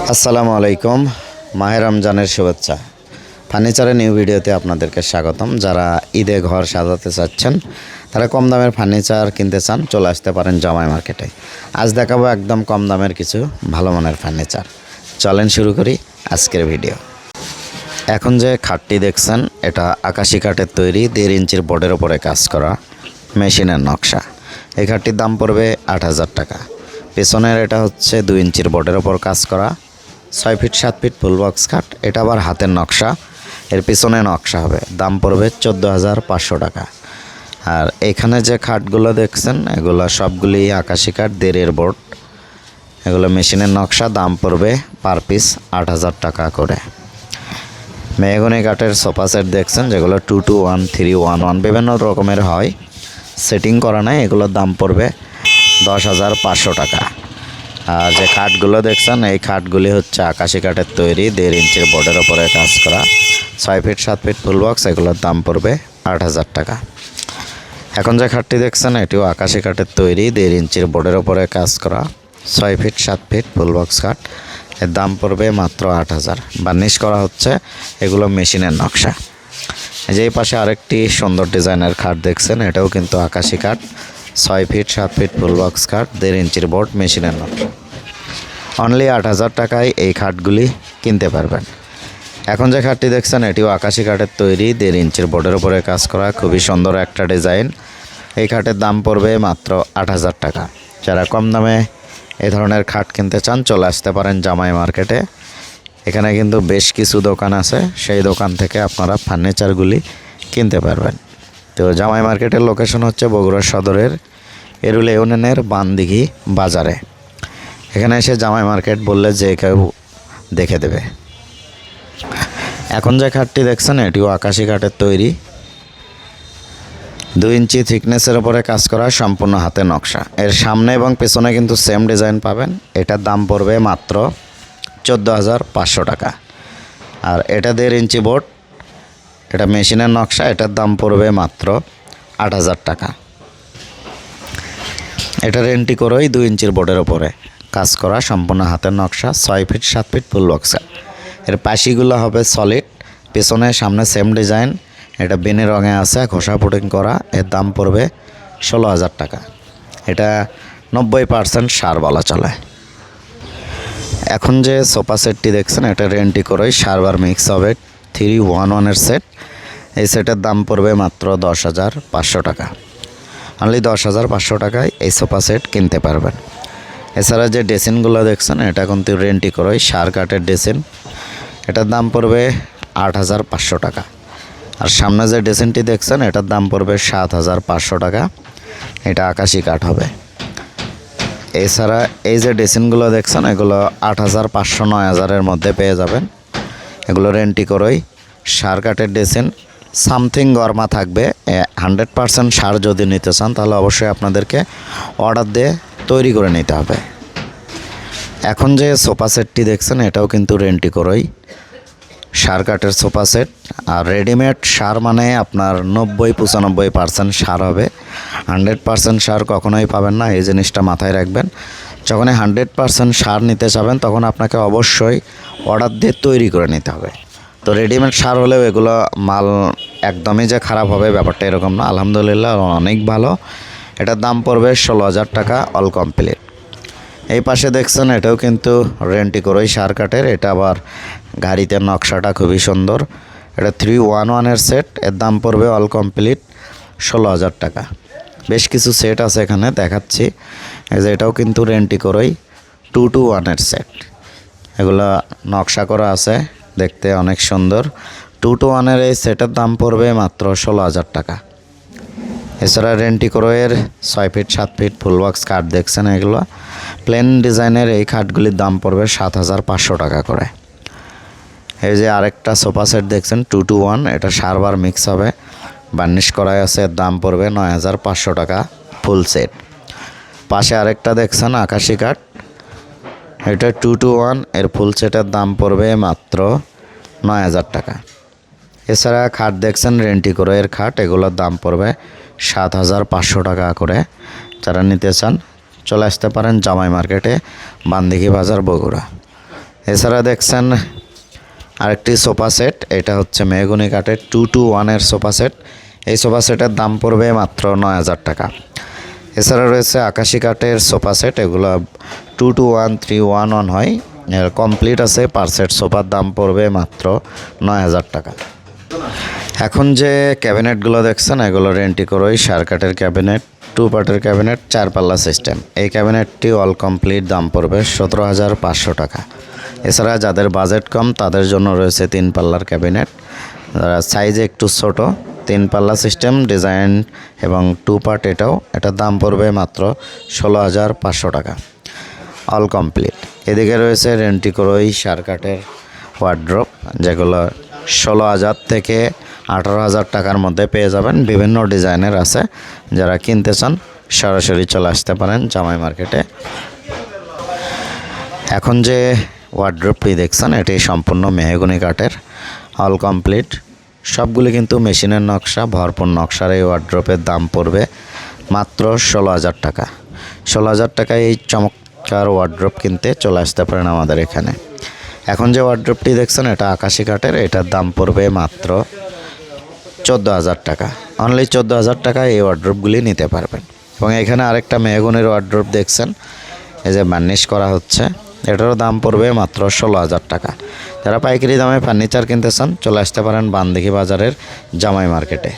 আসসালামু আলাইকুম। মাহে রমজানের শুভেচ্ছা। ফার্নিচারের নিউ ভিডিওতে আপনাদেরকে স্বাগতম। যারা ঈদে ঘর সাজাতে চাচ্ছেন, তারা কম দামের ফার্নিচার কিনতে চান, চলে আসতে পারেন জামাই মার্কেটে। আজ দেখাবো একদম কম দামের কিছু ভালো মানের ফার্নিচার। চলেন শুরু করি আজকের ভিডিও। এখন যে খাটটি দেখছেন, এটা আকাশি কাঠের তৈরি, 1.5 ইঞ্চির বোর্ডের ওপরে কাজ করা মেশিনের নকশা। এই খাটটির দাম পড়বে 8,000 টাকা। পেছনের এটা হচ্ছে 2 ইঞ্চির বোর্ডের ওপর কাজ করা 6 ফিট 7 ফিট ফুল বক্স খাট। এটা আবার হাতের নকশা, এর পিছনে নকশা হবে। দাম পড়বে 14,500 টাকা। আর এখানে যে খাটগুলো দেখছেন, এগুলো সবগুলি আকাশি কাঠ, 1.5 বোর্ড। এগুলো মেশিনের নকশা। দাম পড়বে পার পিস 8,000 টাকা করে। মেহগনি কাঠের সোফা সেট দেখছেন, যেগুলো 2-2-1, 3-1-1 বিভিন্ন রকমের হয়, সেটিং করা নাই। এগুলোর দাম পড়বে 10,500 টাকা। আর যে খাটগুলো দেখছেন, এই খাটগুলি হচ্ছে আকাশি কাঠের তৈরি, 1.5 ইঞ্চির বোর্ডের ওপরে কাজ করা 6 ফিট 7 ফিট ফুল বক্স। এগুলোর দাম পড়বে 8,000 টাকা। এখন যে খাটটি দেখছেন, এটিও আকাশি কাঠের তৈরি, 1.5 ইঞ্চির বোর্ডের ওপরে কাজ করা 6 ফিট 7 ফিট ফুল বক্স খাট। এর দাম পড়বে মাত্র 8,000। বার্নিশ করা হচ্ছে, এগুলো মেশিনের নকশা। এই যে এই পাশে আরেকটি সুন্দর ডিজাইনের খাট দেখছেন, এটাও কিন্তু আকাশি কাঠ, 6 ফিট 7 ফিট ফুল বক্স খাট, 1.5 ইঞ্চির বোর্ড, মেশিনের নকশা। অনলি 8,000 টাকায় এই খাটগুলি কিনতে পারবেন। এখন যে খাটটি দেখছেন, এটিও আকাশি কাঠের তৈরি, 1.5 ইঞ্চির বোর্ডের উপরে কাজ করা, খুবই সুন্দর একটা ডিজাইন। এই খাটের দাম পড়বে মাত্র 8,000 টাকা। যারা কম দামে এই ধরনের খাট কিনতে চান, চলে আসতে পারেন জামাই মার্কেটে। এখানে কিন্তু বেশ কিছু দোকান আছে, সেই দোকান থেকে আপনারা ফার্নিচারগুলি কিনতে পারবেন। তো জামাই মার্কেটের লোকেশন হচ্ছে বগুড়া সদরের এরুল ইউনিয়নের বানদিঘি বাজারে। এখানে এসে জামাই মার্কেট বললে যে কেউ দেখে দেবে। এখন যে খাটটি দেখছেন, এটিও আকাশি কাঠের তৈরি, 2 ইঞ্চি থিকনেসের ওপরে কাজ করা, সম্পূর্ণ হাতে নকশা। এর সামনে এবং পেছনে কিন্তু সেম ডিজাইন পাবেন। এটার দাম পড়বে মাত্র 14,500 টাকা। আর এটা 1.5 ইঞ্চি বোর্ড, এটা মেশিনের নকশা। এটার দাম পড়বে মাত্র 8,000 টাকা। এটা রেন্টি করেই 2 ইঞ্চির বোর্ডের ওপরে কাজ করা, সম্পূর্ণ হাতের নকশা, 6 ফিট 7 ফিট ফুল বক্স। এর পাশিগুলো হবে সলিড, পেছনে সামনে সেম ডিজাইন। এটা বেনি রঙে আছে, ঘষা পুটিং করা। এর দাম পড়বে 16,000 টাকা। এটা 90% সার বলা চলে। এখন যে সোফা সেটটি দেখছেন, এটা রেন্টি করেই সারবার মিক্স হবে, 3-1-1 সেট। এই সেটের দাম পড়বে মাত্র 10,500 টাকা। অনলি 10,500 টাকায় এই সোফা সেট কিনতে পারবেন। এছাড়া যে ড্রেসিনগুলো দেখছেন, এটা কিন্তু রেন্টি করেই সার কাঠের ড্রেসিন। এটার দাম পড়বে 8,500 টাকা। আর সামনে যে ড্রেসিনটি দেখছেন, এটার দাম পড়বে 7,500 টাকা। এটা আকাশি কাঠ হবে। এছাড়া এই যে ড্রেসিনগুলো দেখছেন, এগুলো 8,500 9,000-এর মধ্যে পেয়ে যাবেন। এগুলো রেন্টি করেই সার কাঠের ড্রেসিন। সামথিং গরমা থাকবে। 100% সার যদি নিতে চান, তাহলে অবশ্যই আপনাদেরকে অর্ডার দিয়ে তৈরি করে নিতে হবে। এখন যে সোফা সেটটি দেখছেন, এটাও কিন্তু রেন্টি করেই সার কাঠের সোফা সেট। আর রেডিমেড সার মানে আপনার 90-95% সার হবে। 100% সার কখনোই পাবেন না, এই জিনিসটা মাথায় রাখবেন। যখন 100% সার নিতে চাবেন, তখন আপনাকে অবশ্যই অর্ডার দিয়ে তৈরি করে নিতে হবে। তো রেডিমেড সার হলেও এগুলো মাল একদমই যে খারাপ হবে ব্যাপারটা এরকম না, আলহামদুলিল্লাহ অনেক ভালো। এটার দাম পড়বে 16,000 টাকা অল কমপ্লিট। এই পাশে দেখছেন, এটাও কিন্তু রেন্টি করেই সার কাঠের। এটা আবার গাড়িতে নকশাটা খুবই সুন্দর। এটা 3-1-1 সেট। এর দাম পড়বে অল কমপ্লিট 16,000 টাকা। বেশ কিছু সেট আছে এখানে দেখাচ্ছি। এই যে এটাও কিন্তু রেন্টি করেই 2-1 সেট। এগুলো নকশা করা আছে, দেখতে অনেক সুন্দর। 2-1 এই সেটের দাম পড়বে মাত্র 16,000 টাকা। এছাড়া রেন্টি করের 6 ফিট 7 ফিট ফুল বক্স কাঠ দেখছেন, এগুলো প্লেন ডিজাইনের। এই খাটগুলির দাম পড়বে 7,500 টাকা করে। এই যে আরেকটা সোফা সেট দেখছেন, 2-1, এটা সারবার মিক্স হবে, বার্নিশ করা আছে। এর দাম পড়বে 9,500 টাকা ফুল সেট। পাশে আরেকটা দেখছেন আকাশি কাঠ, এটা 2-1, এর ফুল সেটের দাম পড়বে মাত্র 9,000 টাকা। এছাড়া খাট দেখছেন রেন্টি করে এর খাট, এগুলোর দাম পড়বে 7,500 টাকা করে। যারা নিতে চান, চলে আসতে পারেন জামাই মার্কেটে, বানদিঘি বাজার, বগুড়া। এছাড়া দেখছেন আরেকটি সোফা সেট, এটা হচ্ছে মেহগনি কাঠের 2-to-1 সোফা সেট। এই সোফা সেটের দাম পড়বে মাত্র 9,000 টাকা। এছাড়া রয়েছে আকাশি কাঠের সোফা সেট, এগুলো 2-to-1, 3-1-1 হয়, এর কমপ্লিট আছে। পার সেট সোফার দাম পড়বে মাত্র 9,000 টাকা। এখন যে ক্যাবিনেটগুলো দেখছেন এগুলো রেন্টিকোরই সার কাঠের ক্যাবিনেট, 2 পার্টের ক্যাবিনেট, 4 পাল্লা সিস্টেম। এই ক্যাবিনেটটি অল কমপ্লিট দাম পড়বে 17,500 টাকা। এছাড়া যাদের বাজেট কম তাদের জন্য রয়েছে 3 পাল্লার ক্যাবিনেট, সাইজে একটু ছোট, 3 পাল্লা সিস্টেম ডিজাইন এবং 2 পার্ট। এটার দাম পড়বে মাত্র 16,500 টাকা অল কমপ্লিট। এদিকে রয়েছে রেন্টিকোরই সার কাঠের ওয়ার্ড্রপ, যেগুলো 16,000 থেকে 18,000 টাকার মধ্যে পেয়ে যাবেন। বিভিন্ন ডিজাইনের আছে, যারা কিনতে চান সরাসরি চলে আসতে পারেন জামাই মার্কেটে। এখন যে ওয়ার্ড্রপটি দেখছেন এটি সম্পূর্ণ মেহগনি কাঠের, অল কমপ্লিট। সবগুলি কিন্তু মেশিনের নকশা, ভরপুর নকশার এই ওয়ার্ড্রপের দাম পড়বে মাত্র 16,000 টাকা। 16,000 টাকায় এই চমৎকার ওয়ার্ড্রপ কিনতে চলে আসতে পারেন আমাদের এখানে। এখন যে ওয়ার্ড্রপটি দেখছেন এটা আকাশি কাঠের, এটার দাম পড়বে মাত্র 14,000 টাকা। অনলি 14,000 টাকায় এই ওয়ার্ড্রপগুলি নিতে পারবেন। এবং এখানে আরেকটা মেহগনির ওয়ার্ড্রপ দেখছেন, এই যে বার্নিশ করা হচ্ছে, এটারও দাম পড়বে মাত্র 16,000 টাকা। যারা পাইকারি দামে ফার্নিচার কিনতে চান চলে আসতে পারেন বানদিঘি বাজারের জামাই মার্কেটে।